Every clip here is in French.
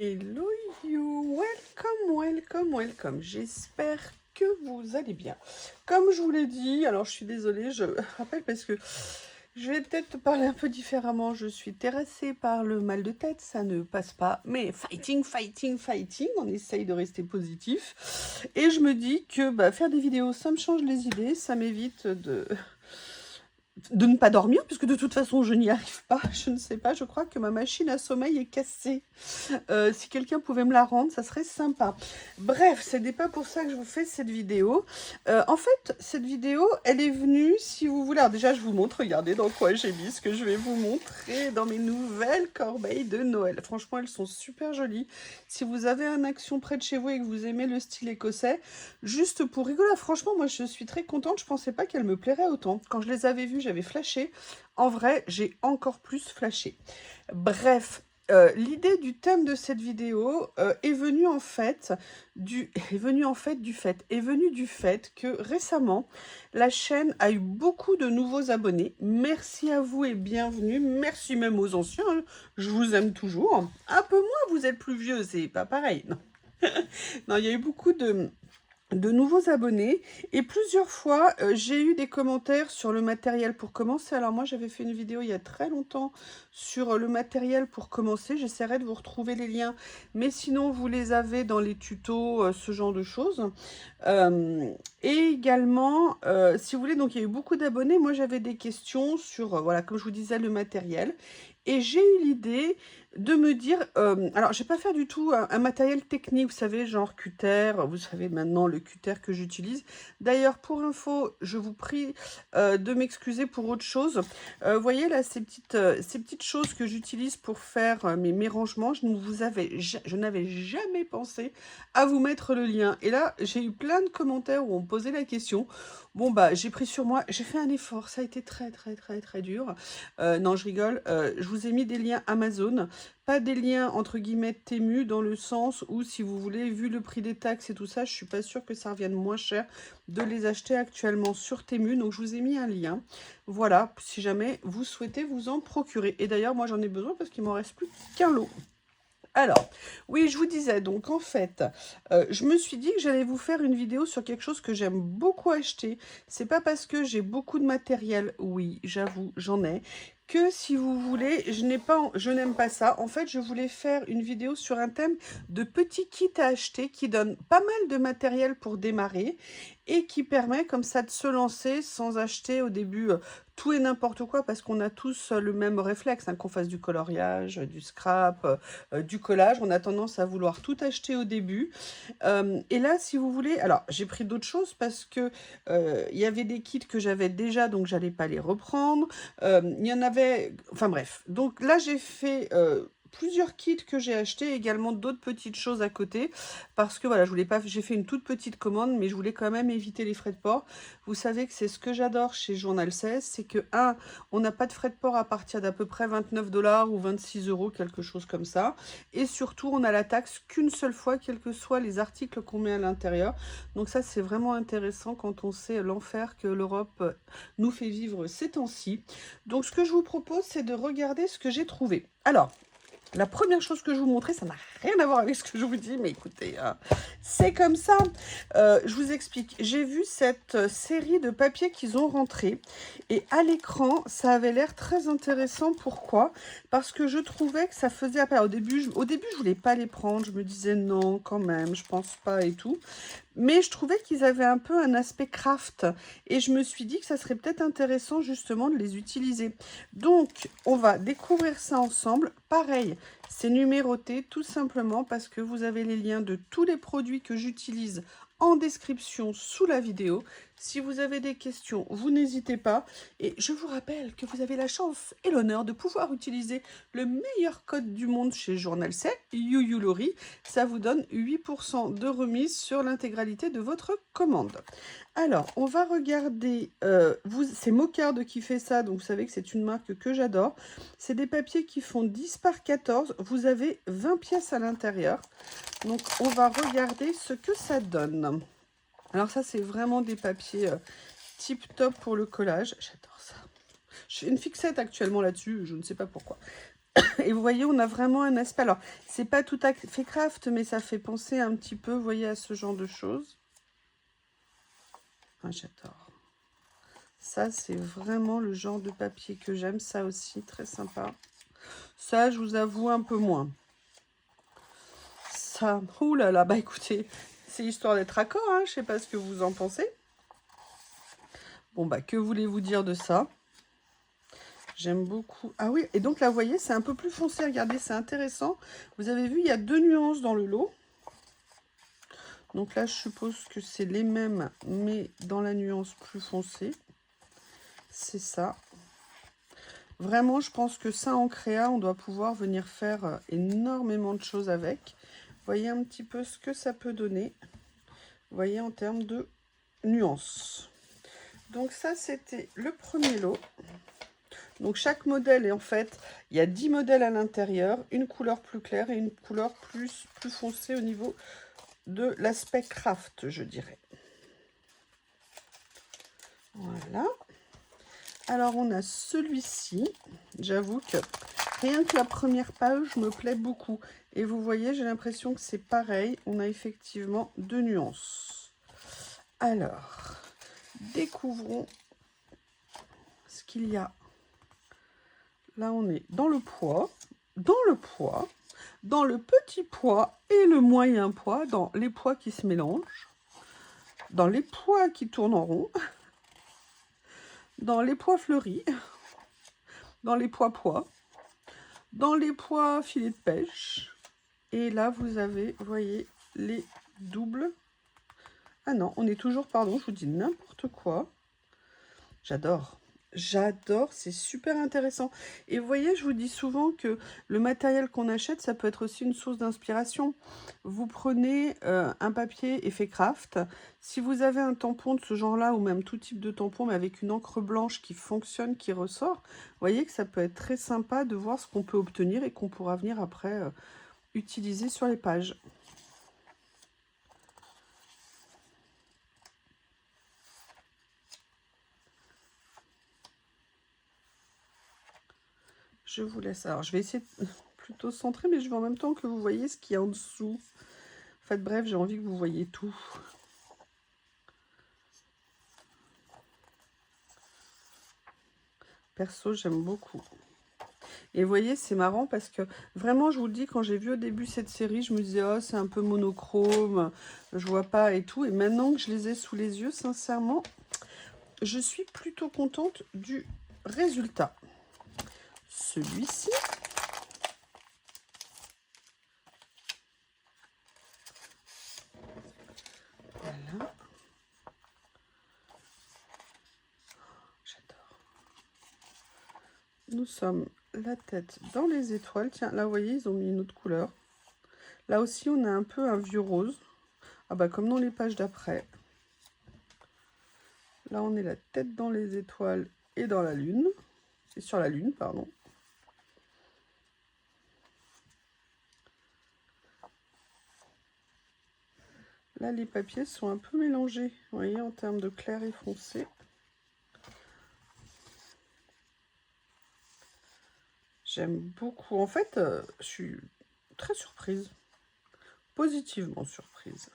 Hello you, welcome. J'espère que vous allez bien. Comme je vous l'ai dit, alors je suis désolée, je rappelle parce que je vais peut-être parler un peu différemment. Je suis terrassée par le mal de tête, ça ne passe pas. Mais fighting, on essaye de rester positif. Et je me dis que faire des vidéos, ça me change les idées, ça m'évite de ne pas dormir, puisque de toute façon je n'y arrive pas, je ne sais pas, je crois que ma machine à sommeil est cassée. Si quelqu'un pouvait me la rendre, ça serait sympa. Bref, ce n'est pas pour ça que je vous fais cette vidéo. En fait, cette vidéo, elle est venue, si vous voulez... Alors déjà, je vous montre, regardez dans quoi j'ai mis ce que je vais vous montrer dans mes nouvelles corbeilles de Noël. Franchement, elles sont super jolies. Si vous avez un Action près de chez vous et que vous aimez le style écossais, juste pour rigoler, franchement, moi, je suis très contente. Je pensais pas qu'elles me plairaient autant. Quand je les avais vues, j'avais flashé. En vrai, j'ai encore plus flashé. Bref, l'idée du thème de cette vidéo est venue du fait que récemment, la chaîne a eu beaucoup de nouveaux abonnés. Merci à vous et bienvenue. Merci même aux anciens, hein. Je vous aime toujours. Un peu moins, vous êtes plus vieux, c'est pas pareil. Non, non, il y a eu beaucoup de nouveaux abonnés et plusieurs fois j'ai eu des commentaires sur le matériel pour commencer. Alors moi j'avais fait une vidéo il y a très longtemps sur le matériel pour commencer, j'essaierai de vous retrouver les liens, mais sinon vous les avez dans les tutos, ce genre de choses. Et également si vous voulez, donc il y a eu beaucoup d'abonnés, moi j'avais des questions sur voilà, comme je vous disais, le matériel, et j'ai eu l'idée de me dire, alors je vais pas faire du tout un matériel technique, vous savez, genre cutter, vous savez maintenant le cutter que j'utilise. D'ailleurs, pour info, je vous prie de m'excuser pour autre chose. Vous voyez là, ces petites choses que j'utilise pour faire mes rangements, je n'avais jamais pensé à vous mettre le lien. Et là, j'ai eu plein de commentaires où on me posait la question. Bon, j'ai pris sur moi, j'ai fait un effort, ça a été très dur. Non, je rigole, je vous ai mis des liens Amazon. Pas des liens entre guillemets Temu, dans le sens où, si vous voulez, vu le prix des taxes et tout ça, je suis pas sûre que ça revienne moins cher de les acheter actuellement sur Temu. Donc je vous ai mis un lien. Voilà, si jamais vous souhaitez vous en procurer. Et d'ailleurs, moi j'en ai besoin parce qu'il m'en reste plus qu'un lot. Alors, oui, je vous disais, donc en fait, je me suis dit que j'allais vous faire une vidéo sur quelque chose que j'aime beaucoup acheter. C'est pas parce que j'ai beaucoup de matériel, oui, j'avoue, j'en ai, que si vous voulez, je n'aime pas ça. En fait, je voulais faire une vidéo sur un thème de petits kits à acheter qui donne pas mal de matériel pour démarrer et qui permet comme ça de se lancer sans acheter au début tout et n'importe quoi, parce qu'on a tous le même réflexe, hein, qu'on fasse du coloriage, du scrap, du collage. On a tendance à vouloir tout acheter au début. Et là, si vous voulez, alors j'ai pris d'autres choses parce que il y avait des kits que j'avais déjà, donc j'allais pas les reprendre. Il y en avait, enfin bref. Donc là, j'ai fait plusieurs kits que j'ai achetés, également d'autres petites choses à côté, parce que voilà, je voulais pas, j'ai fait une toute petite commande, mais je voulais quand même éviter les frais de port. Vous savez que c'est ce que j'adore chez Journal 16, c'est que on n'a pas de frais de port à partir d'à peu près 29 $ ou 26 €, quelque chose comme ça. Et surtout, on a la taxe qu'une seule fois, quels que soient les articles qu'on met à l'intérieur. Donc ça, c'est vraiment intéressant quand on sait l'enfer que l'Europe nous fait vivre ces temps-ci. Donc ce que je vous propose, c'est de regarder ce que j'ai trouvé. Alors, la première chose que je vous montrer, ça n'a rien à voir avec ce que je vous dis, mais écoutez, c'est comme ça. Je vous explique. J'ai vu cette série de papiers qu'ils ont rentrés, et à l'écran, ça avait l'air très intéressant. Pourquoi? Parce que je trouvais que ça faisait appel. Au début, je voulais pas les prendre. Je me disais non, quand même, je pense pas et tout. Mais je trouvais qu'ils avaient un peu un aspect craft. Et je me suis dit que ça serait peut-être intéressant justement de les utiliser. Donc, on va découvrir ça ensemble. Pareil, c'est numéroté tout simplement parce que vous avez les liens de tous les produits que j'utilise en description sous la vidéo. Si vous avez des questions, vous n'hésitez pas. Et je vous rappelle que vous avez la chance et l'honneur de pouvoir utiliser le meilleur code du monde chez Journal 7, YuYuLori. Ça vous donne 8% de remise sur l'intégralité de votre commande. Alors, on va regarder, c'est Mocard qui fait ça, donc vous savez que c'est une marque que j'adore. C'est des papiers qui font 10 par 14, vous avez 20 pièces à l'intérieur. Donc, on va regarder ce que ça donne. Alors ça, c'est vraiment des papiers tip top pour le collage. J'adore ça. Je fais une fixette actuellement là-dessus, je ne sais pas pourquoi. Et vous voyez, on a vraiment un aspect. Alors, c'est pas tout à fait craft, mais ça fait penser un petit peu, vous voyez, à ce genre de choses. Ah, j'adore. Ça, c'est vraiment le genre de papier que j'aime. Ça aussi, très sympa. Ça, je vous avoue, un peu moins. Ça, ouh là là, bah écoutez, c'est histoire d'être raccord, hein, je sais pas ce que vous en pensez. Bon, bah, que voulez-vous dire de ça? J'aime beaucoup. Ah oui, et donc là, vous voyez, c'est un peu plus foncé. Regardez, c'est intéressant. Vous avez vu, il y a 2 nuances dans le lot. Donc là, je suppose que c'est les mêmes, mais dans la nuance plus foncée. C'est ça. Vraiment, je pense que ça, en créa, on doit pouvoir venir faire énormément de choses avec. Voyez un petit peu ce que ça peut donner. Vous voyez, en termes de nuances. Donc ça, c'était le premier lot. Donc chaque modèle est en fait, il y a 10 modèles à l'intérieur, une couleur plus claire et une couleur plus foncée au niveau de l'aspect craft, je dirais. Voilà. Alors on a celui-ci. J'avoue que rien que la première page me plaît beaucoup. Et vous voyez, j'ai l'impression que c'est pareil. On a effectivement 2 nuances. Alors, découvrons ce qu'il y a. Là, on est dans le poids, dans le petit poids et le moyen poids, dans les poids qui se mélangent, dans les poids qui tournent en rond, dans les poids fleuris, dans les poids, dans les poids filets de pêche. Et là, vous avez, vous voyez, les doubles. Ah non, on est toujours, pardon, je vous dis n'importe quoi. J'adore. J'adore, c'est super intéressant. Et vous voyez, je vous dis souvent que le matériel qu'on achète, ça peut être aussi une source d'inspiration. Vous prenez un papier effet craft. Si vous avez un tampon de ce genre-là, ou même tout type de tampon, mais avec une encre blanche qui fonctionne, qui ressort, vous voyez que ça peut être très sympa de voir ce qu'on peut obtenir et qu'on pourra venir après utiliser sur les pages. Je vous laisse. Alors, je vais essayer de plutôt centrer, mais je veux en même temps que vous voyez ce qu'il y a en dessous. En fait, bref, j'ai envie que vous voyez tout. Perso, j'aime beaucoup. Et vous voyez, c'est marrant parce que vraiment, je vous le dis, quand j'ai vu au début cette série, je me disais, oh, c'est un peu monochrome, je vois pas et tout. Et maintenant que je les ai sous les yeux, sincèrement, je suis plutôt contente du résultat. Celui-ci. Voilà. J'adore. Nous sommes la tête dans les étoiles. Tiens, là, vous voyez, ils ont mis une autre couleur. Là aussi, on a un peu un vieux rose. Ah bah, comme dans les pages d'après. Là, on est la tête dans les étoiles et dans la lune. Et sur la lune, pardon. Là, les papiers sont un peu mélangés, vous voyez, en termes de clair et foncé. J'aime beaucoup. En fait, je suis très surprise. Positivement surprise.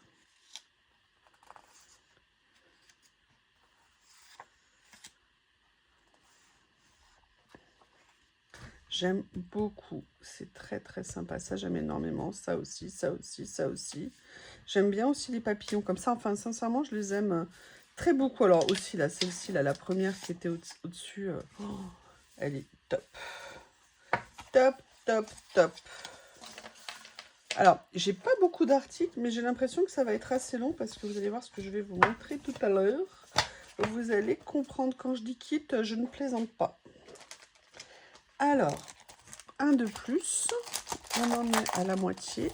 J'aime beaucoup. C'est très très sympa. Ça, j'aime énormément. Ça aussi, ça aussi, ça aussi. J'aime bien aussi les papillons comme ça. Enfin, sincèrement, je les aime très beaucoup. Alors aussi, là, celle-ci, là, la première qui était au-dessus, elle est top. Top, top, top. Alors, j'ai pas beaucoup d'articles, mais j'ai l'impression que ça va être assez long parce que vous allez voir ce que je vais vous montrer tout à l'heure. Vous allez comprendre, quand je dis quitte, je ne plaisante pas. Alors, un de plus, on en est à la moitié.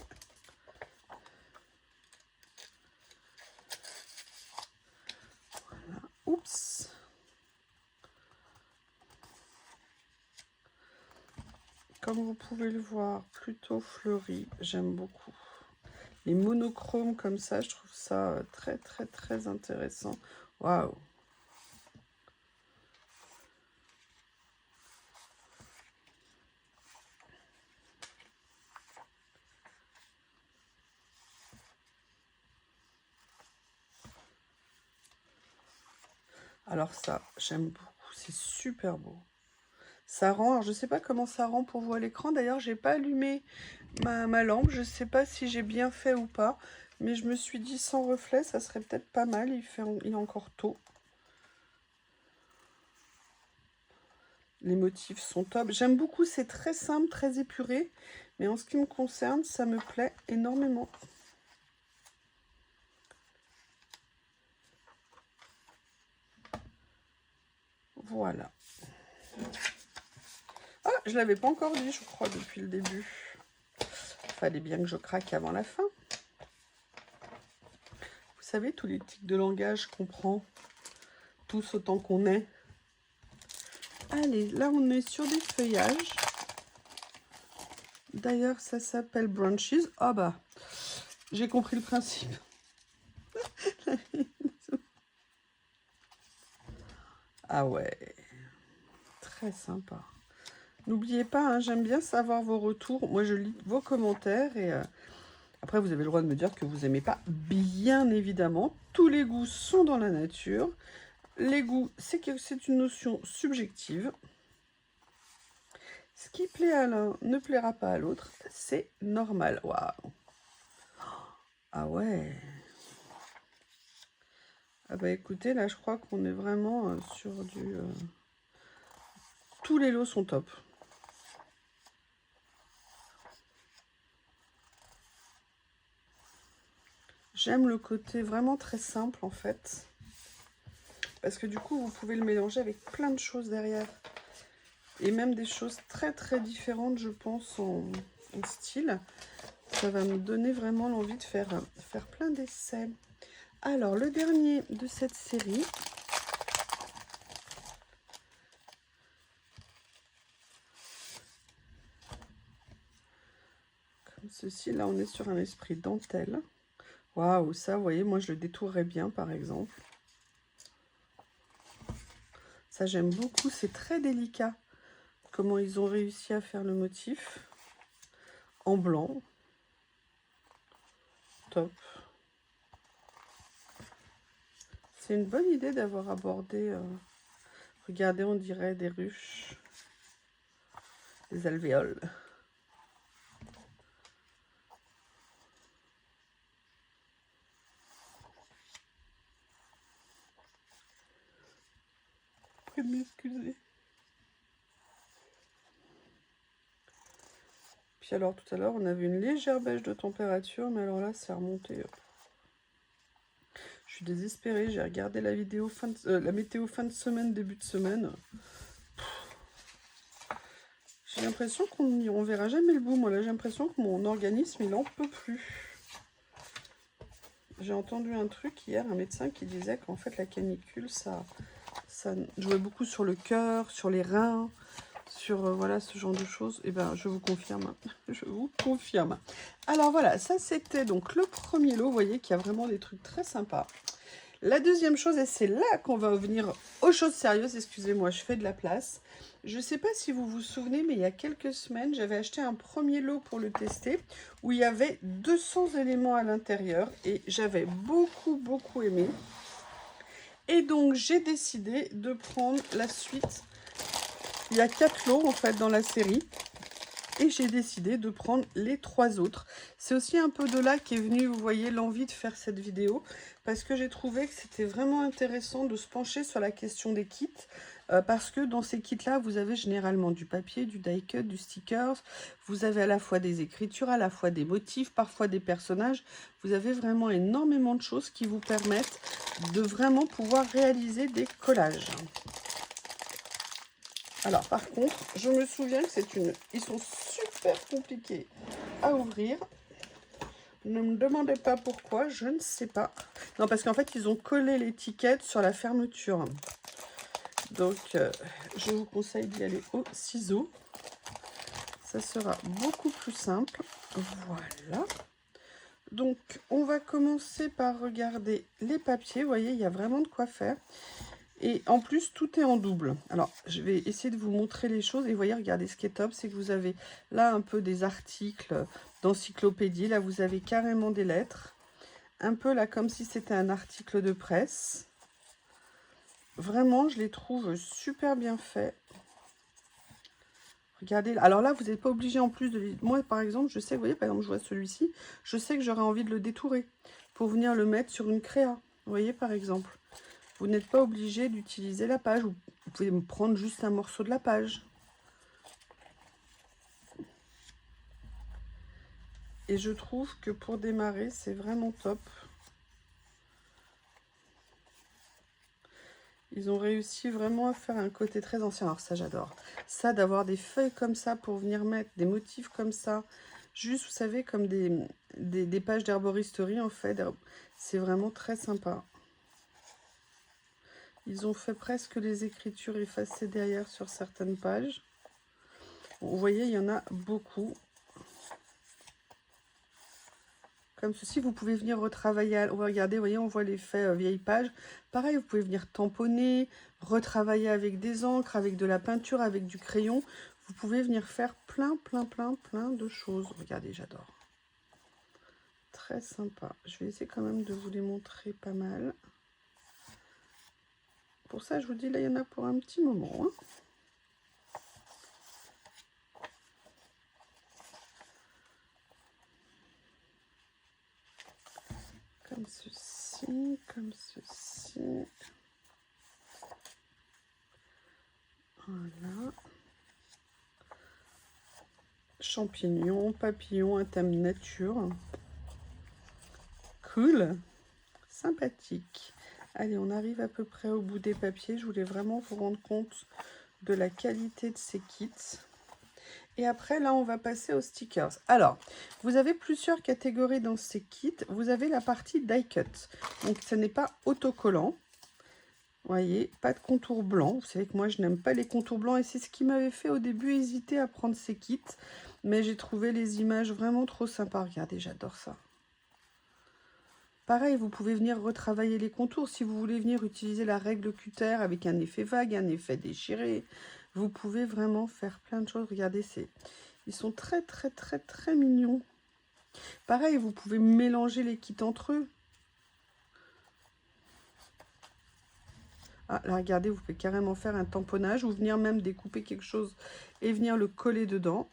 Voilà. Oups. Comme vous pouvez le voir, plutôt fleuri, j'aime beaucoup. Les monochromes comme ça, je trouve ça très très très intéressant. Waouh! Alors ça, j'aime beaucoup, c'est super beau. Ça rend, alors je ne sais pas comment ça rend pour vous à l'écran. D'ailleurs, j'ai pas allumé ma lampe. Je ne sais pas si j'ai bien fait ou pas. Mais je me suis dit, sans reflet, ça serait peut-être pas mal. Il est encore tôt. Les motifs sont top. J'aime beaucoup, c'est très simple, très épuré. Mais en ce qui me concerne, ça me plaît énormément. Voilà. Ah, je ne l'avais pas encore dit, je crois, depuis le début. Fallait bien que je craque avant la fin. Vous savez, tous les tics de langage qu'on prend, tous autant qu'on est. Allez, là, on est sur des feuillages. D'ailleurs, ça s'appelle Branches. Ah bah, j'ai compris le principe. Ah ouais, très sympa. N'oubliez pas, hein, j'aime bien savoir vos retours. Moi, je lis vos commentaires et après, vous avez le droit de me dire que vous n'aimez pas. Bien évidemment, tous les goûts sont dans la nature. Les goûts, c'est une notion subjective. Ce qui plaît à l'un ne plaira pas à l'autre. C'est normal. Waouh. Ah ouais. Ah bah écoutez, là, je crois qu'on est vraiment sur du... Tous les lots sont top. J'aime le côté vraiment très simple en fait. Parce que du coup, vous pouvez le mélanger avec plein de choses derrière. Et même des choses très très différentes, je pense, en style. Ça va me donner vraiment l'envie de faire plein d'essais. Alors, le dernier de cette série. Comme ceci, là on est sur un esprit dentelle. Waouh, ça, vous voyez, moi je le détourerais bien par exemple. Ça, j'aime beaucoup, c'est très délicat. Comment ils ont réussi à faire le motif en blanc. Top. C'est une bonne idée d'avoir abordé, regardez, on dirait des ruches, des alvéoles. Vous pouvez m'excuser. Puis alors tout à l'heure, on avait une légère baisse de température, mais alors là, c'est remonté. Je suis désespérée, j'ai regardé la vidéo la météo fin de semaine, début de semaine. J'ai l'impression qu'on verra jamais le bout. Moi, là, j'ai l'impression que mon organisme, il en peut plus. J'ai entendu un truc hier, un médecin qui disait qu'en fait, la canicule, ça jouait beaucoup sur le cœur, sur les reins, sur voilà, ce genre de choses. Et ben, je vous confirme. Je vous confirme. Alors voilà, ça, c'était donc le premier lot. Vous voyez qu'il y a vraiment des trucs très sympas. La deuxième chose, et c'est là qu'on va venir aux choses sérieuses, excusez-moi, je fais de la place. Je ne sais pas si vous vous souvenez, mais il y a quelques semaines, j'avais acheté un premier lot pour le tester, où il y avait 200 éléments à l'intérieur, et j'avais beaucoup aimé. Et donc, j'ai décidé de prendre la suite. Il y a 4 lots, en fait, dans la série. Et j'ai décidé de prendre les 3 autres. C'est aussi un peu de là qu'est venue, vous voyez, l'envie de faire cette vidéo. Parce que j'ai trouvé que c'était vraiment intéressant de se pencher sur la question des kits. Parce que dans ces kits-là, vous avez généralement du papier, du die-cut, du stickers. Vous avez à la fois des écritures, à la fois des motifs, parfois des personnages. Vous avez vraiment énormément de choses qui vous permettent de vraiment pouvoir réaliser des collages. Alors, par contre, je me souviens que ils sont super compliqués à ouvrir. Ne me demandez pas pourquoi, je ne sais pas. Non, parce qu'en fait, ils ont collé l'étiquette sur la fermeture. Donc, je vous conseille d'y aller au ciseau. Ça sera beaucoup plus simple. Voilà. Donc, on va commencer par regarder les papiers. Vous voyez, il y a vraiment de quoi faire. Et en plus, tout est en double. Alors, je vais essayer de vous montrer les choses. Et vous voyez, regardez, ce qui est top, c'est que vous avez là un peu des articles d'encyclopédie. Là, vous avez carrément des lettres. Un peu là, comme si c'était un article de presse. Vraiment, je les trouve super bien faits. Regardez, alors là, vous n'êtes pas obligé en plus de les... Moi, par exemple, je sais, vous voyez, par exemple, je vois celui-ci, je sais que j'aurais envie de le détourer pour venir le mettre sur une créa. Vous voyez, par exemple. Vous n'êtes pas obligé d'utiliser la page. Vous pouvez me prendre juste un morceau de la page. Et je trouve que pour démarrer, c'est vraiment top. Ils ont réussi vraiment à faire un côté très ancien. Alors ça, j'adore. Ça, d'avoir des feuilles comme ça pour venir mettre des motifs comme ça. Juste, vous savez, comme des pages d'herboristerie, en fait. C'est vraiment très sympa. Ils ont fait presque les écritures effacées derrière sur certaines pages. Vous voyez, il y en a beaucoup. Comme ceci, vous pouvez venir retravailler. Regardez, vous voyez, on voit l'effet vieille page. Pareil, vous pouvez venir tamponner, retravailler avec des encres, avec de la peinture, avec du crayon. Vous pouvez venir faire plein de choses. Regardez, j'adore. Très sympa. Je vais essayer quand même de vous les montrer pas mal. Pour ça, je vous dis, là, il y en a pour un petit moment. Hein. Comme ceci, comme ceci. Voilà. Champignons, papillons, un thème nature. Cool. Sympathique. Allez, on arrive à peu près au bout des papiers. Je voulais vraiment vous rendre compte de la qualité de ces kits. Et après, là, on va passer aux stickers. Alors, vous avez plusieurs catégories dans ces kits. Vous avez la partie die cut. Donc, ce n'est pas autocollant. Vous voyez, pas de contour blanc. Vous savez que moi, je n'aime pas les contours blancs. Et c'est ce qui m'avait fait au début hésiter à prendre ces kits. Mais j'ai trouvé les images vraiment trop sympas. Regardez, j'adore ça. Pareil, vous pouvez venir retravailler les contours. Si vous voulez venir utiliser la règle cutter avec un effet vague, un effet déchiré, vous pouvez vraiment faire plein de choses. Regardez, ils sont très mignons. Pareil, vous pouvez mélanger les kits entre eux. Ah, là, regardez, vous pouvez carrément faire un tamponnage ou venir même découper quelque chose et venir le coller dedans.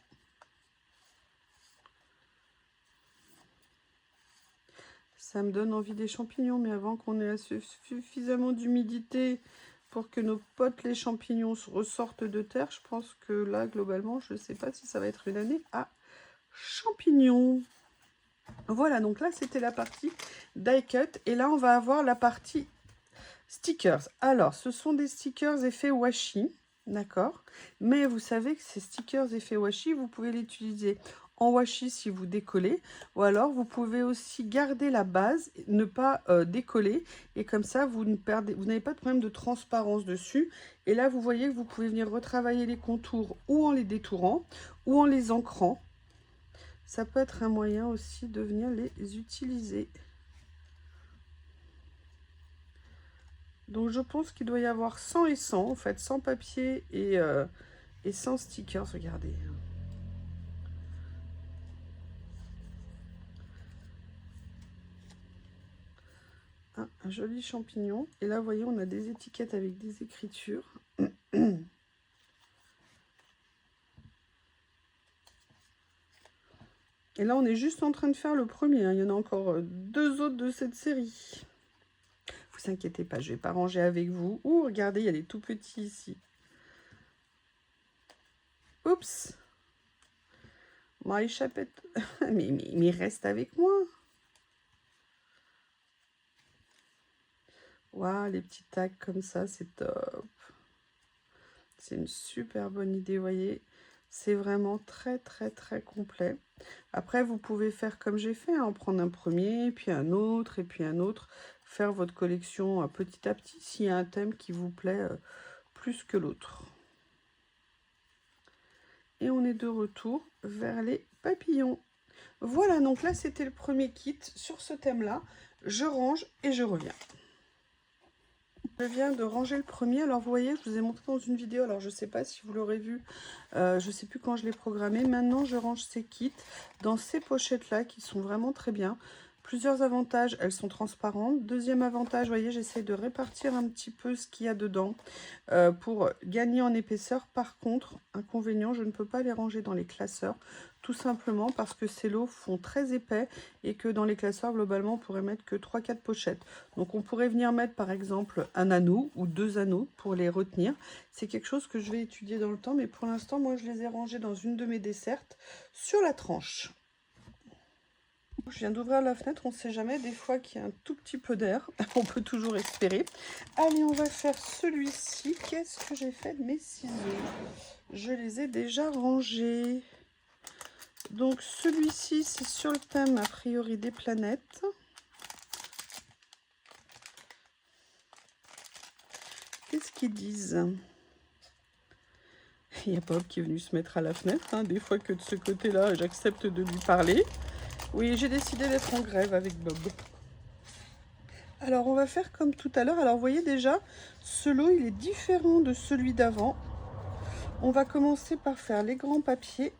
Ça me donne envie des champignons, mais avant qu'on ait suffisamment d'humidité pour que nos potes les champignons ressortent de terre, je pense que là, globalement, je ne sais pas si ça va être une année à champignons. Voilà, donc là, c'était la partie die cut. Et là, on va avoir la partie stickers. Alors, ce sont des stickers effet washi, d'accord? Mais vous savez que ces stickers effet washi, vous pouvez l'utiliser en washi si vous décollez, ou alors vous pouvez aussi garder la base, ne pas décoller, et comme ça vous n'avez pas de problème de transparence dessus. Et là vous voyez que vous pouvez venir retravailler les contours ou en les détourant ou en les ancrant. Ça peut être un moyen aussi de venir les utiliser. Donc je pense qu'il doit y avoir 100 et 100, en fait, 100 papier et 100 stickers, regardez. Un joli champignon. Et là, vous voyez, on a des étiquettes avec des écritures. Et là, on est juste en train de faire le premier. Hein. Il y en a encore 2 autres de cette série. Vous inquiétez pas, je ne vais pas ranger avec vous. Ouh, regardez, il y a des tout petits ici. Oups. M'a échappé. mais reste avec moi. Waouh, les petits tags comme ça, c'est top. C'est une super bonne idée, vous voyez. C'est vraiment très complet. Après, vous pouvez faire comme j'ai fait, hein, en prendre un premier, puis un autre, et puis un autre. Faire votre collection petit à petit, s'il y a un thème qui vous plaît plus que l'autre. Et on est de retour vers les papillons. Voilà, donc là, c'était le premier kit sur ce thème-là. Je range et je reviens. Je viens de ranger le premier. Alors, vous voyez, je vous ai montré dans une vidéo. Alors, je ne sais pas si vous l'aurez vu. Je ne sais plus quand je l'ai programmé. Maintenant, je range ces kits dans ces pochettes-là qui sont vraiment très bien. Plusieurs avantages, elles sont transparentes. Deuxième avantage, vous voyez, j'essaie de répartir un petit peu ce qu'il y a dedans pour gagner en épaisseur. Par contre, inconvénient, je ne peux pas les ranger dans les classeurs, tout simplement parce que ces lots font très épais et que dans les classeurs, globalement, on pourrait mettre que 3-4 pochettes. Donc, on pourrait venir mettre, par exemple, un anneau ou 2 anneaux pour les retenir. C'est quelque chose que je vais étudier dans le temps, mais pour l'instant, moi, je les ai rangés dans une de mes dessertes sur la tranche. Je viens d'ouvrir la fenêtre, on ne sait jamais, des fois qu'il y a un tout petit peu d'air, on peut toujours espérer. Allez, on va faire celui-ci. Qu'est-ce que j'ai fait de mes ciseaux? Je les ai déjà rangés. Donc celui-ci, c'est sur le thème, a priori, des planètes. Qu'est-ce qu'ils disent? Il y a Bob qui est venu se mettre à la fenêtre, hein. Des fois que de ce côté-là, j'accepte de lui parler. Oui, j'ai décidé d'être en grève avec Bob. Alors, on va faire comme tout à l'heure. Alors, vous voyez déjà, ce lot, il est différent de celui d'avant. On va commencer par faire les grands papiers.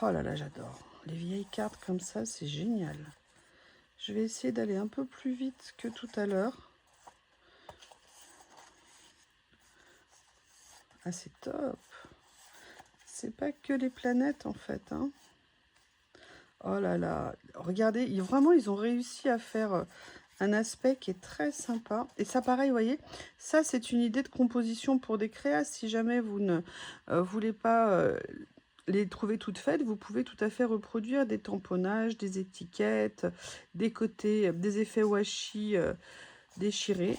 Oh là là, j'adore. Les vieilles cartes comme ça, c'est génial. Je vais essayer d'aller un peu plus vite que tout à l'heure. Ah, c'est top. C'est pas que les planètes, en fait, hein. Oh là là, regardez, vraiment, ils ont réussi à faire un aspect qui est très sympa. Et ça, pareil, vous voyez, ça, c'est une idée de composition pour des créas. Si jamais vous ne voulez pas les trouver toutes faites, vous pouvez tout à fait reproduire des tamponnages, des étiquettes, des côtés, des effets washi déchirés.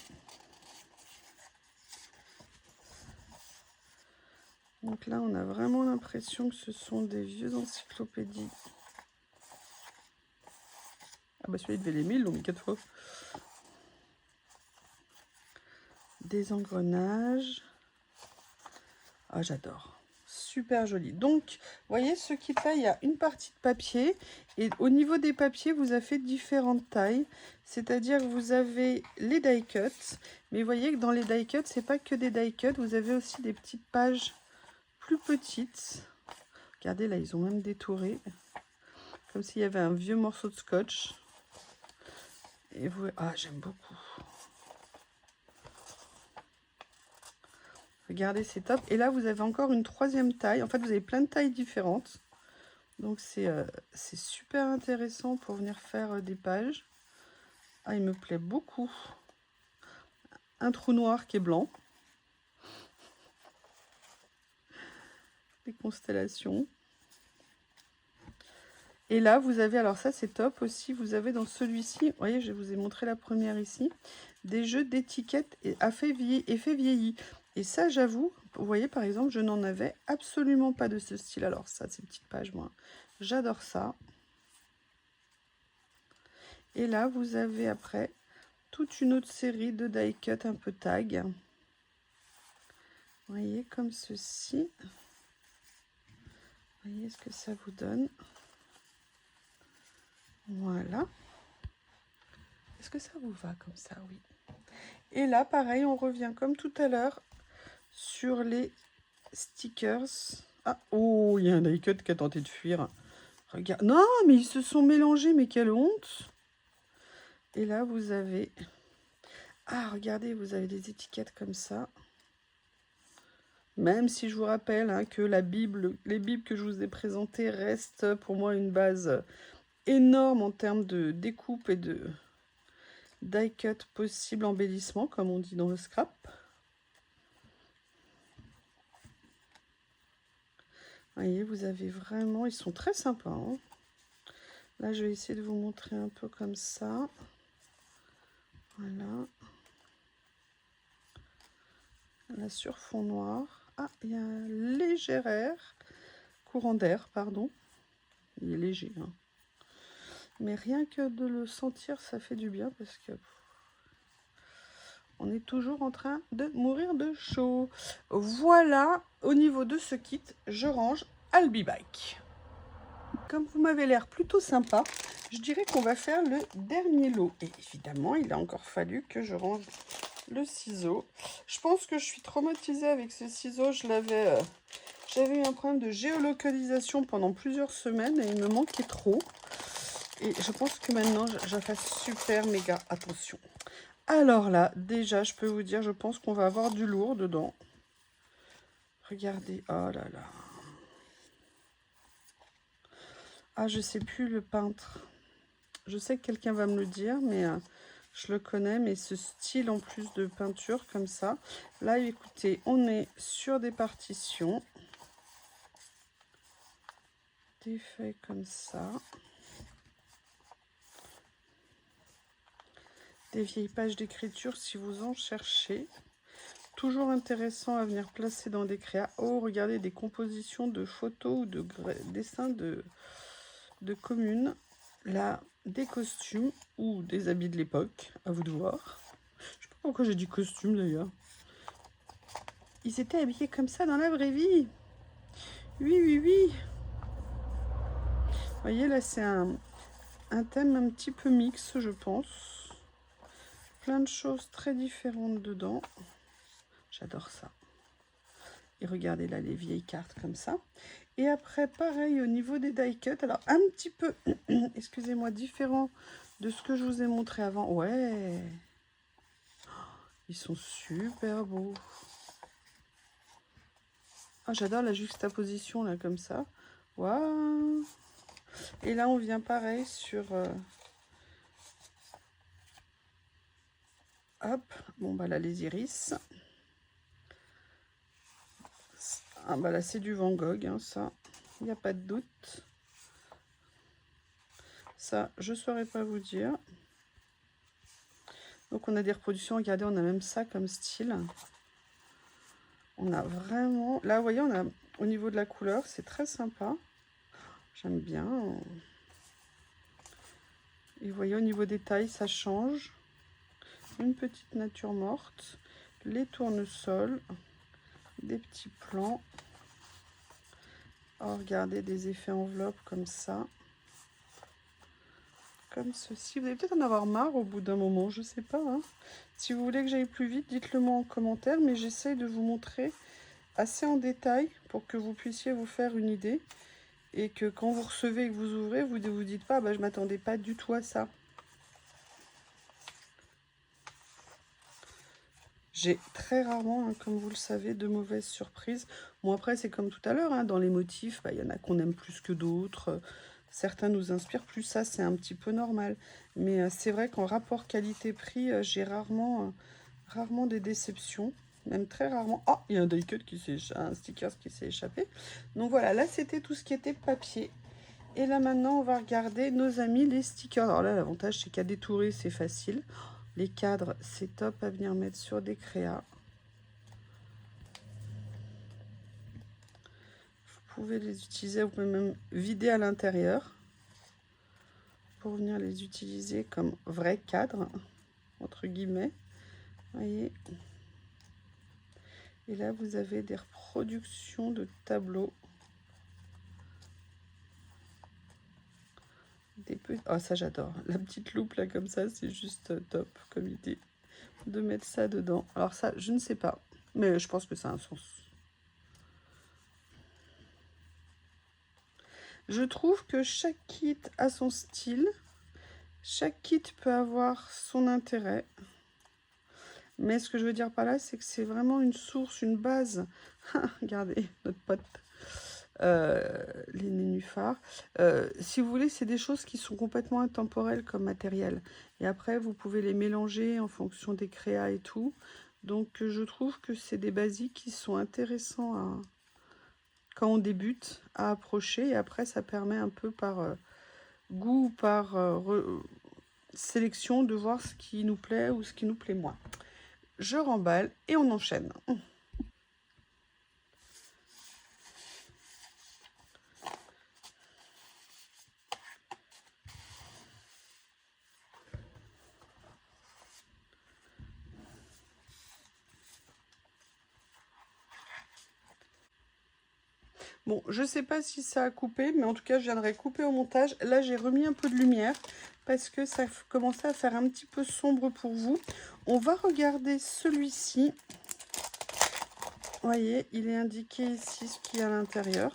Donc là, on a vraiment l'impression que ce sont des vieux encyclopédies. Ah bah celui-là, il devait l'aimer, ils l'ont mis 4 fois. Des engrenages. Ah, j'adore. Super joli. Donc, vous voyez, ce kit là, il y a une partie de papier. Et au niveau des papiers, vous avez fait différentes tailles. C'est-à-dire que vous avez les die cuts. Mais vous voyez que dans les die cuts, c'est pas que des die cuts. Vous avez aussi des petites pages plus petites. Regardez, là, ils ont même détouré. Comme s'il y avait un vieux morceau de scotch. Et vous... Ah, j'aime beaucoup. Regardez, c'est top. Et là, vous avez encore une troisième taille. En fait, vous avez plein de tailles différentes. Donc, c'est super intéressant pour venir faire des pages. Ah, il me plaît beaucoup. Un trou noir qui est blanc. Des constellations. Et là, vous avez, alors ça, c'est top aussi. Vous avez dans celui-ci, vous voyez, je vous ai montré la première ici, des jeux d'étiquettes et effet vieilli. Et ça, j'avoue, vous voyez, par exemple, je n'en avais absolument pas de ce style. Alors ça, ces petites pages, moi, j'adore ça. Et là, vous avez après toute une autre série de die cut un peu tag. Vous voyez, comme ceci. Vous voyez ce que ça vous donne. Voilà. Est-ce que ça vous va comme ça? Oui. Et là, pareil, on revient comme tout à l'heure sur les stickers. Ah, oh, il y a un die cut qui a tenté de fuir. Regarde. Non, mais ils se sont mélangés, mais quelle honte! Et là, vous avez... Ah, regardez, vous avez des étiquettes comme ça. Même si je vous rappelle hein, que la Bible, les Bibles que je vous ai présentées restent pour moi une base énorme en termes de découpe et de die cut possible embellissement, comme on dit dans le scrap. Vous voyez, vous avez vraiment... Ils sont très sympas. Hein. Là, je vais essayer de vous montrer un peu comme ça. Voilà. Là, sur fond noir. Ah, il y a un léger air. Courant d'air, pardon. Il est léger. Hein. Mais rien que de le sentir, ça fait du bien parce que... On est toujours en train de mourir de chaud. Voilà, au niveau de ce kit, je range I'll be back. Comme vous m'avez l'air plutôt sympa, je dirais qu'on va faire le dernier lot. Et évidemment, il a encore fallu que je range le ciseau. Je pense que je suis traumatisée avec ce ciseau. J'avais eu un problème de géolocalisation pendant plusieurs semaines et il me manquait trop. Et je pense que maintenant, je fasse super méga attention. Alors là, déjà, je peux vous dire, je pense qu'on va avoir du lourd dedans. Regardez, oh là là. Ah, je sais plus le peintre. Je sais que quelqu'un va me le dire, mais je le connais. Mais ce style en plus de peinture comme ça. Là, écoutez, on est sur des partitions. Des feuilles comme ça. Des vieilles pages d'écriture si vous en cherchez. Toujours intéressant à venir placer dans des créas. Oh, regardez, des compositions de photos ou de dessins de communes. Là, des costumes ou des habits de l'époque, à vous de voir. Je sais pas pourquoi j'ai dit costume d'ailleurs. Ils étaient habillés comme ça dans la vraie vie. Oui, oui, oui. Vous voyez, là, c'est un thème un petit peu mix, je pense. Plein de choses très différentes dedans. J'adore ça. Et regardez là, les vieilles cartes comme ça. Et après, pareil, au niveau des die cuts, alors un petit peu, excusez-moi, différent de ce que je vous ai montré avant. Ouais, ils sont super beaux. Ah, j'adore la juxtaposition, là, comme ça. Waouh. Et là, on vient pareil sur... hop, bon, bah là, les iris. Ah, bah là, c'est du Van Gogh, hein, ça. Il n'y a pas de doute. Ça, je ne saurais pas vous dire. Donc, on a des reproductions. Regardez, on a même ça comme style. On a vraiment... Là, vous voyez, on a au niveau de la couleur, c'est très sympa. J'aime bien. Et vous voyez, au niveau des tailles, ça change. Une petite nature morte. Les tournesols. Des petits plans. Oh, regardez, des effets enveloppes comme ça. Comme ceci. Vous allez peut-être en avoir marre au bout d'un moment, je sais pas. Hein. Si vous voulez que j'aille plus vite, dites-le moi en commentaire. Mais j'essaye de vous montrer assez en détail pour que vous puissiez vous faire une idée. Et que quand vous recevez et que vous ouvrez, vous ne vous dites pas, bah, je ne m'attendais pas du tout à ça. J'ai très rarement, hein, comme vous le savez, de mauvaises surprises. Bon, après, c'est comme tout à l'heure, hein, dans les motifs, bah, y en a qu'on aime plus que d'autres. Certains nous inspirent plus, ça, c'est un petit peu normal. Mais c'est vrai qu'en rapport qualité-prix, j'ai rarement des déceptions. Même très rarement. Oh, il y a un die cut qui s'est un sticker qui s'est échappé. Donc voilà, là, c'était tout ce qui était papier. Et là, maintenant, on va regarder nos amis, les stickers. Alors là, l'avantage, c'est qu'à détourer, c'est facile. Les cadres, c'est top à venir mettre sur des créas. Vous pouvez les utiliser, vous pouvez même vider à l'intérieur pour venir les utiliser comme vrais cadres, entre guillemets. Voyez. Et là, vous avez des reproductions de tableaux. Des petits... Oh, ça, j'adore. La petite loupe, là, comme ça, c'est juste top comme idée de mettre ça dedans. Alors ça, je ne sais pas, mais je pense que ça a un sens. Je trouve que chaque kit a son style. Chaque kit peut avoir son intérêt. Mais ce que je veux dire par là, c'est que c'est vraiment une source, une base. Regardez, notre pote, les nénuphars. Si vous voulez, c'est des choses qui sont complètement intemporelles comme matériel. Et après, vous pouvez les mélanger en fonction des créas et tout. Donc, je trouve que c'est des basiques qui sont intéressants à, quand on débute, à approcher. Et après, ça permet un peu par goût, par sélection, de voir ce qui nous plaît ou ce qui nous plaît moins. Je remballe et on enchaîne. Bon, je sais pas si ça a coupé, mais en tout cas, je viendrai couper au montage. Là, j'ai remis un peu de lumière parce que ça commençait à faire un petit peu sombre pour vous. On va regarder celui-ci. Vous voyez, il est indiqué ici ce qu'il y a à l'intérieur.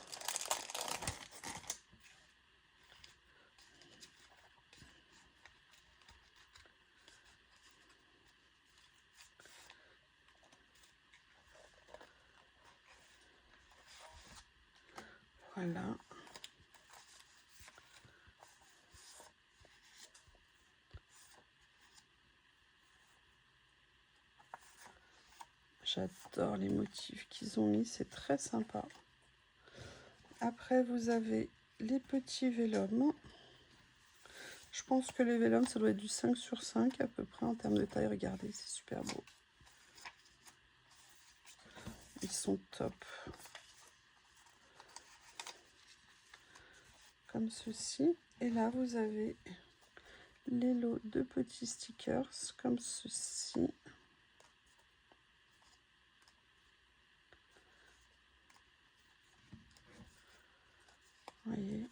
Voilà. J'adore les motifs qu'ils ont mis, c'est très sympa. Après, vous avez les petits vélums. Je pense que les vélums, ça doit être du 5 sur 5 à peu près en termes de taille. Regardez, c'est super beau. Ils sont top. Comme ceci. Et là, vous avez les lots de petits stickers comme ceci. Voyez.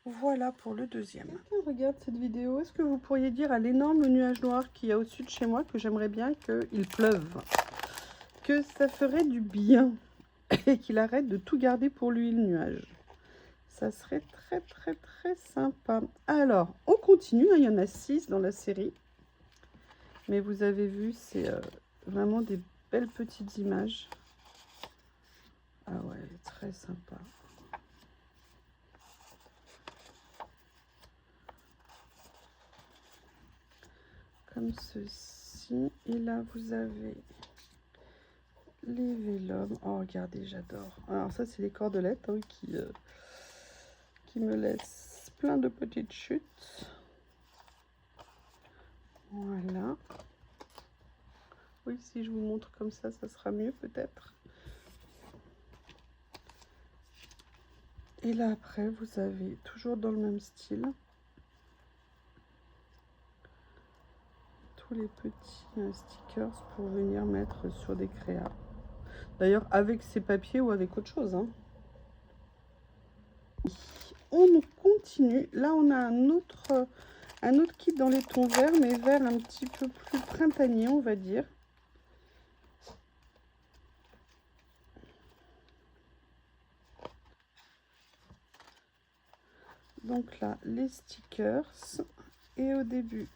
Voilà pour le deuxième. Quelqu'un regarde cette vidéo. Est-ce que vous pourriez dire à l'énorme nuage noir qu'il y a au-dessus de chez moi que j'aimerais bien qu'il pleuve? Que ça ferait du bien et qu'il arrête de tout garder pour lui, le nuage. Ça serait très très très sympa. Alors, on continue. Il y en a 6 dans la série. Mais vous avez vu, c'est vraiment des belles petites images. Ah ouais, très sympa. Comme ceci. Et là, vous avez les vélums. Oh, regardez, j'adore. Alors ça, c'est les cordelettes hein, qui me laissent plein de petites chutes. Voilà. Oui, si je vous montre comme ça sera mieux peut-être. Et là, après, vous avez toujours dans le même style tous les petits stickers pour venir mettre sur des créas. D'ailleurs, avec ces papiers ou avec autre chose. Hein. On continue. Là, on a un autre kit dans les tons verts, mais vert un petit peu plus printanier, on va dire. Donc là, les stickers. Et au début,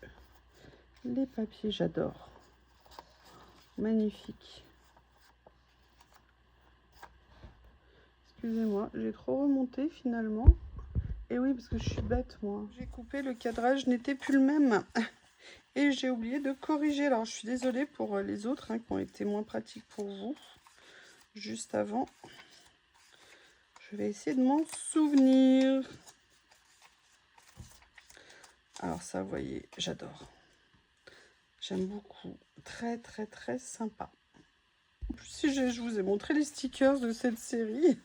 les papiers, j'adore. Magnifique. Excusez-moi, j'ai trop remonté finalement. Et oui, parce que je suis bête, moi. J'ai coupé, le cadrage n'était plus le même. Et j'ai oublié de corriger. Alors, je suis désolée pour les autres hein, qui ont été moins pratiques pour vous. Juste avant. Je vais essayer de m'en souvenir. Alors ça, vous voyez, j'adore. J'aime beaucoup. Très, très, très sympa. En plus, si je vous ai montré les stickers de cette série,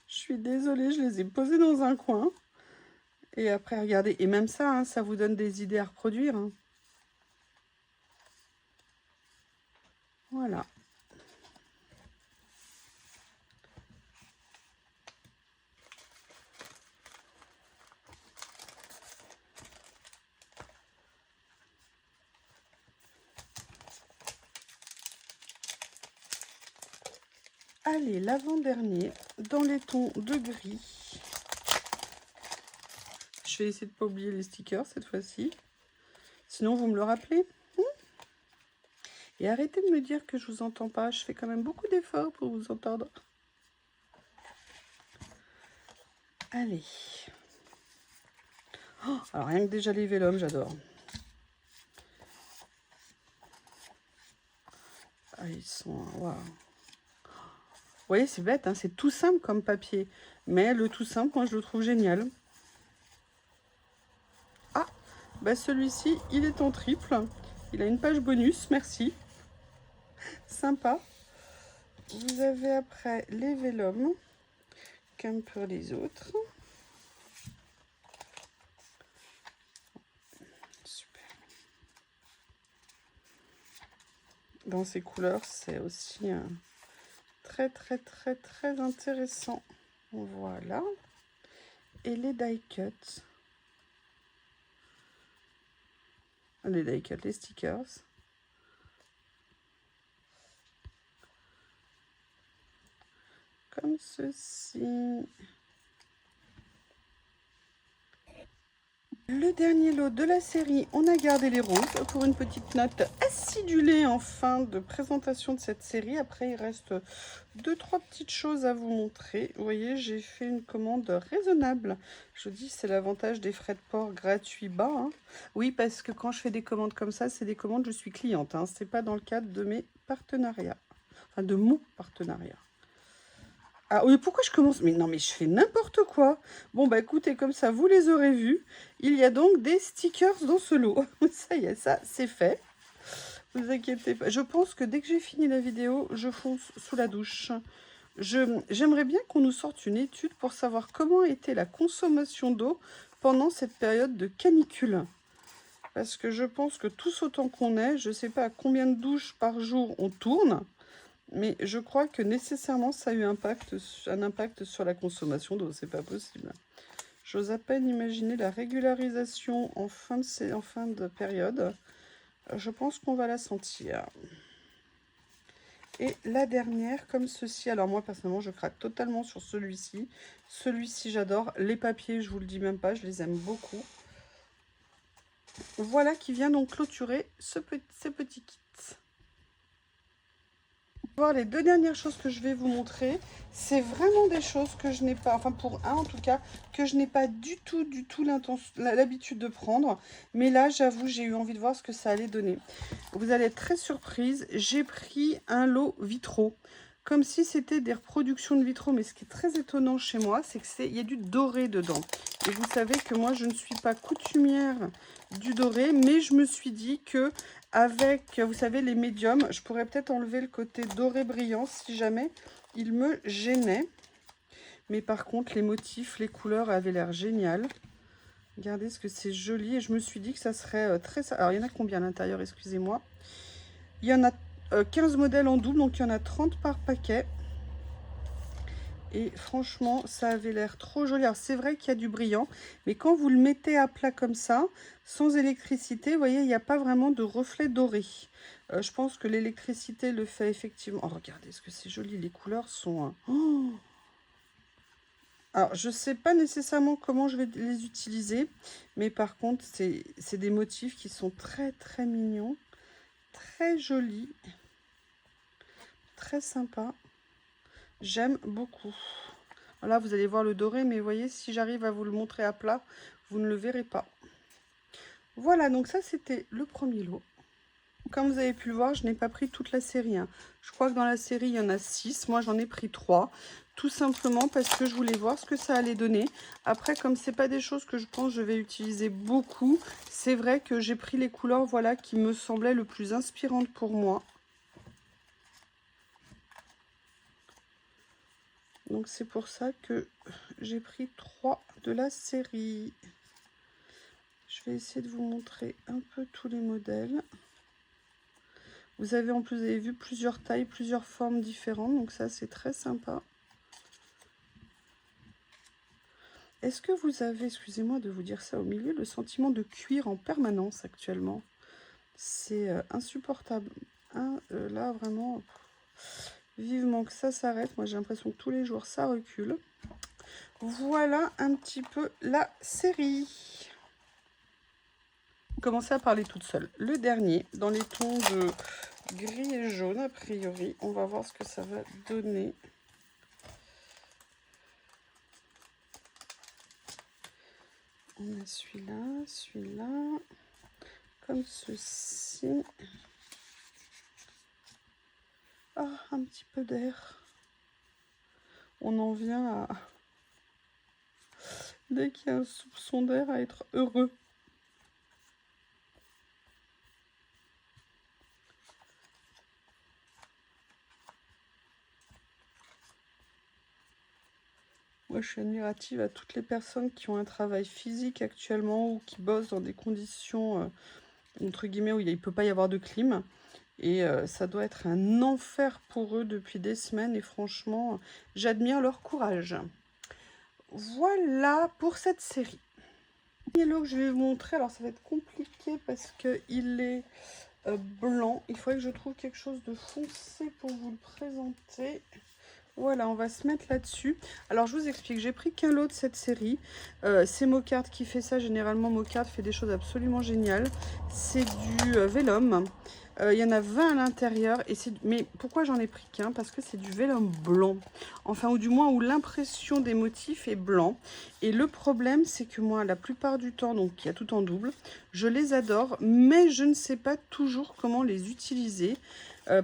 je suis désolée, je les ai posés dans un coin. Et après, regardez. Et même ça, hein, ça vous donne des idées à reproduire. Hein. Voilà. Allez, l'avant-dernier, dans les tons de gris. Je vais essayer de ne pas oublier les stickers cette fois-ci. Sinon, vous me le rappelez. Et arrêtez de me dire que je vous entends pas. Je fais quand même beaucoup d'efforts pour vous entendre. Allez. Oh, alors, rien que déjà les vélums, j'adore. Ah, ils sont... Waouh. Vous voyez, c'est bête, hein, c'est tout simple comme papier. Mais le tout simple, moi, je le trouve génial. Ah, bah celui-ci, il est en triple. Il a une page bonus, merci. Sympa. Vous avez après les vélums, comme pour les autres. Super. Dans ces couleurs, c'est aussi très, très, très, très intéressant. Voilà. Et les die cuts. Les die cuts, les stickers. Comme ceci. Le dernier lot de la série, on a gardé les roses pour une petite note acidulée en fin de présentation de cette série. Après, il reste 2-3 petites choses à vous montrer. Vous voyez, j'ai fait une commande raisonnable. Je vous dis, c'est l'avantage des frais de port gratuits bas, hein. Oui, parce que quand je fais des commandes comme ça, c'est des commandes, je suis cliente, hein. C'est pas dans le cadre de mes partenariats. Enfin, de mon partenariat. Ah oui, pourquoi je commence? Mais non, mais je fais n'importe quoi. Bon, bah écoutez, comme ça, vous les aurez vus. Il y a donc des stickers dans ce lot. Ça y est, ça, c'est fait. Ne vous inquiétez pas. Je pense que dès que j'ai fini la vidéo, je fonce sous la douche. J'aimerais bien qu'on nous sorte une étude pour savoir comment était la consommation d'eau pendant cette période de canicule. Parce que je pense que tous autant qu'on est, je ne sais pas à combien de douches par jour on tourne. Mais je crois que nécessairement ça a eu un impact sur la consommation d'eau, c'est pas possible. J'ose à peine imaginer la régularisation en fin de période. Je pense qu'on va la sentir. Et la dernière, comme ceci. Alors moi, personnellement, je craque totalement sur celui-ci. Celui-ci, j'adore. Les papiers, je vous le dis même pas, je les aime beaucoup. Voilà qui vient donc clôturer ces petits kits. Voir les deux dernières choses que je vais vous montrer, c'est vraiment des choses que je n'ai pas, enfin pour un en tout cas, que je n'ai pas du tout l'habitude de prendre. Mais là, j'avoue, j'ai eu envie de voir ce que ça allait donner. Vous allez être très surprise. J'ai pris un lot vitraux, comme si c'était des reproductions de vitraux. Mais ce qui est très étonnant chez moi, c'est qu'il y a du doré dedans. Et vous savez que moi, je ne suis pas coutumière du doré, mais je me suis dit que avec, vous savez, les médiums, je pourrais peut-être enlever le côté doré brillant si jamais il me gênait. Mais par contre, les motifs, les couleurs avaient l'air génial. Regardez ce que c'est joli. Et je me suis dit que ça serait très... Alors, il y en a combien à l'intérieur, excusez-moi. Il y en a 15 modèles en double, donc il y en a 30 par paquet. Et franchement, ça avait l'air trop joli. Alors, c'est vrai qu'il y a du brillant, mais quand vous le mettez à plat comme ça, sans électricité, vous voyez, il n'y a pas vraiment de reflet doré. Je pense que l'électricité le fait effectivement. Oh, regardez ce que c'est joli. Les couleurs sont... Oh, alors, je ne sais pas nécessairement comment je vais les utiliser, mais par contre, c'est des motifs qui sont très, très mignons, très jolis, très sympas. J'aime beaucoup. Là, vous allez voir le doré, mais vous voyez, si j'arrive à vous le montrer à plat, vous ne le verrez pas. Voilà, donc ça, c'était le premier lot. Comme vous avez pu le voir, je n'ai pas pris toute la série, hein. Je crois que dans la série, il y en a 6. Moi, j'en ai pris 3. Tout simplement parce que je voulais voir ce que ça allait donner. Après, comme ce n'est pas des choses que je pense que je vais utiliser beaucoup, c'est vrai que j'ai pris les couleurs, voilà, qui me semblaient le plus inspirantes pour moi. Donc c'est pour ça que j'ai pris 3 de la série. Je vais essayer de vous montrer un peu tous les modèles. Vous avez en plus, vous avez vu plusieurs tailles, plusieurs formes différentes. Donc ça, c'est très sympa. Est-ce que vous avez, excusez-moi de vous dire ça au milieu, le sentiment de cuire en permanence actuellement? C'est insupportable. Hein, là, vraiment, vivement que ça s'arrête. Moi, j'ai l'impression que tous les jours, ça recule. Voilà un petit peu la série. Commencer à parler toute seule. Le dernier, dans les tons de gris et jaune, a priori. On va voir ce que ça va donner. On a celui-là, comme ceci. Ah, un petit peu d'air. On en vient à, dès qu'il y a un soupçon d'air, à être heureux. Moi, je suis admirative à toutes les personnes qui ont un travail physique actuellement ou qui bossent dans des conditions, entre guillemets, où il ne peut pas y avoir de clim. Et ça doit être un enfer pour eux depuis des semaines. Et franchement, j'admire leur courage. Voilà pour cette série. Le premier lot que je vais vous montrer, alors ça va être compliqué parce qu'il est blanc. Il faudrait que je trouve quelque chose de foncé pour vous le présenter. Voilà, on va se mettre là-dessus. Alors, je vous explique, j'ai pris qu'un lot de cette série. C'est Mocarte qui fait ça. Généralement, Mocarte fait des choses absolument géniales. C'est du vélum. Il y en a 20 à l'intérieur. Mais pourquoi j'en ai pris qu'un? Parce que c'est du vélum blanc. Enfin, ou du moins, où l'impression des motifs est blanc. Et le problème, c'est que moi, la plupart du temps, donc il y a tout en double, je les adore, mais je ne sais pas toujours comment les utiliser.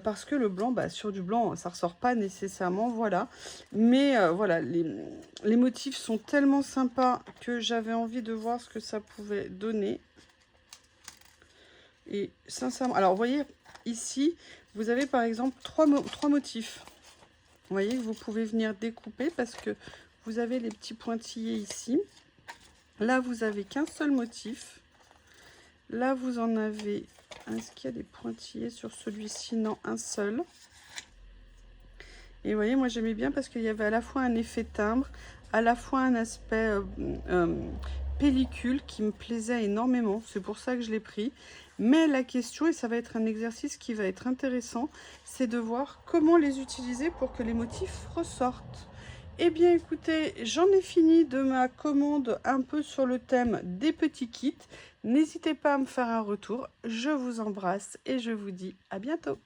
Parce que le blanc, bah, sur du blanc, ça ressort pas nécessairement, voilà. Mais voilà, les motifs sont tellement sympas que j'avais envie de voir ce que ça pouvait donner. Et sincèrement, alors vous voyez, ici, vous avez par exemple trois motifs. Vous voyez que vous pouvez venir découper parce que vous avez les petits pointillés ici. Là, vous avez qu'un seul motif. Là, vous en avez... Est-ce qu'il y a des pointillés sur celui-ci? Non, un seul. Et vous voyez, moi j'aimais bien parce qu'il y avait à la fois un effet timbre, à la fois un aspect pellicule qui me plaisait énormément. C'est pour ça que je l'ai pris. Mais la question, et ça va être un exercice qui va être intéressant, c'est de voir comment les utiliser pour que les motifs ressortent. Eh bien écoutez, j'en ai fini de ma commande un peu sur le thème des petits kits. N'hésitez pas à me faire un retour. Je vous embrasse et je vous dis à bientôt.